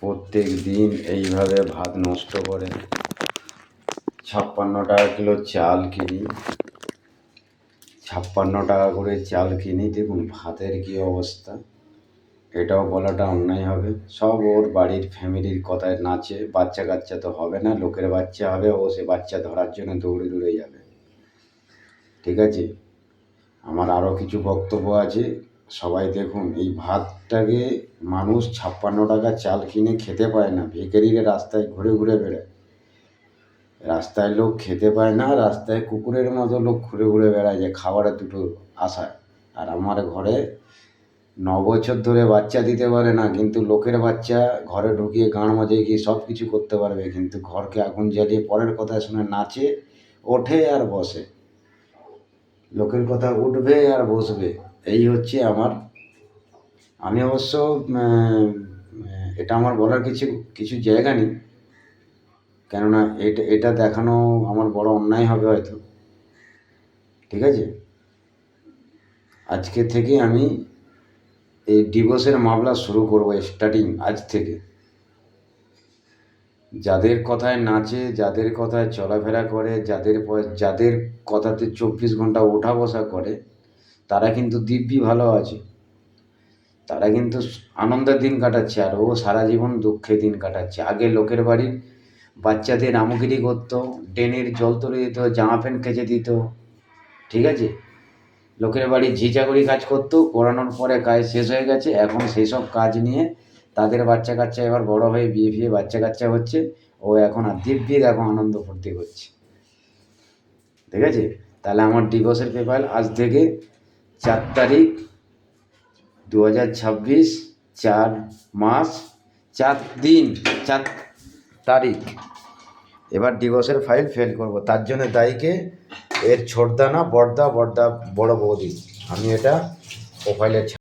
প্রত্যেক দিন এইভাবে ভাত নষ্ট করে 56 টাকা কিলো চাল কিনি, 56 টাকা করে চাল কিনি। দেখুন ভাতের কি অবস্থা, এটাও বলাটা অন্যায় হবে। সব ওর বাড়ির ফ্যামিলির কথায় নাচে। বাচ্চা কাচ্চা তো হবে না, লোকের বাচ্চা হবে, ও সে বাচ্চা ধরার জন্য দৌড়ে দৌড়ে যাবে। ঠিক আছে, আমার আরও কিছু বক্তব্য আছে। সবাই দেখুন, এই ভাতটাকে মানুষ 56 টাকা চাল কিনে খেতে পায় না। ভিখারিরা রাস্তায় ঘুরে ঘুরে বেড়ায়, রাস্তায় লোক খেতে পায় না, রাস্তায় কুকুরের মতো লোক ঘুরে ঘুরে বেড়ায় যে খাবারের দুটো আশায়। আর আমার ঘরে 9 বছর ধরে বাচ্চা দিতে পারে না, কিন্তু লোকের বাচ্চা ঘরে ঢুকিয়ে গাঁড় মাঝে গিয়ে সব কিছু করতে পারবে, কিন্তু ঘরকে আগুন জ্বালিয়ে পরের কথা শুনে নাচে, ওঠে আর বসে। লোকের কথা উঠবে আর বসবে, এই হচ্ছে আমার। আমি অবশ্য এটা আমার বলার কিছু কিছু জায়গা নেই, কেননা এটা দেখানো আমার বড় অন্যায় হবে হয়তো। ঠিক আছে, আজকে থেকে আমি এই ডিভোর্সের মামলা শুরু করব, স্টার্টিং আজ থেকে। যাদের কথায় নাচে, যাদের কথায় চলাফেরা করে, যাদের কথাতে 24 ঘন্টা ওঠা বসা করে, তারা কিন্তু দিব্যি ভালো আছে, তারা কিন্তু আনন্দের দিন কাটাচ্ছে, আর ও সারা জীবন দুঃখে দিন কাটাচ্ছে। আগে লোকের বাড়ির বাচ্চাদের আমুগিরি করতো, ড্রেনের জল তুলে দিত, জামা প্যান্ট কেচে দিত। ঠিক আছে, লোকের বাড়ি ঝিঝাগুড়ি কাজ করতো, করানোর পরে কাজ শেষ হয়ে গেছে। এখন সেই সব কাজ নিয়ে তাদের বাচ্চা কাচ্চা এবার বড় হয়ে বিয়ে ফিয়ে বাচ্চা কাচ্চা হচ্ছে, ও এখন আর দিব্যি দেখো আনন্দ ফুর্তি করছে। ঠিক আছে, তাহলে আমার ডিভোর্সের পেপার আজ থেকে 4 তারিখ 2026, 4 মাস 4 দিন 4 তারিখ এবার ডিভোর্সের ফাইল ফেল করব। তার জন্য দায়ীকে এর ছোটদা না বড়দা, বড় বৌদি। আমি এটা প্রোফাইলে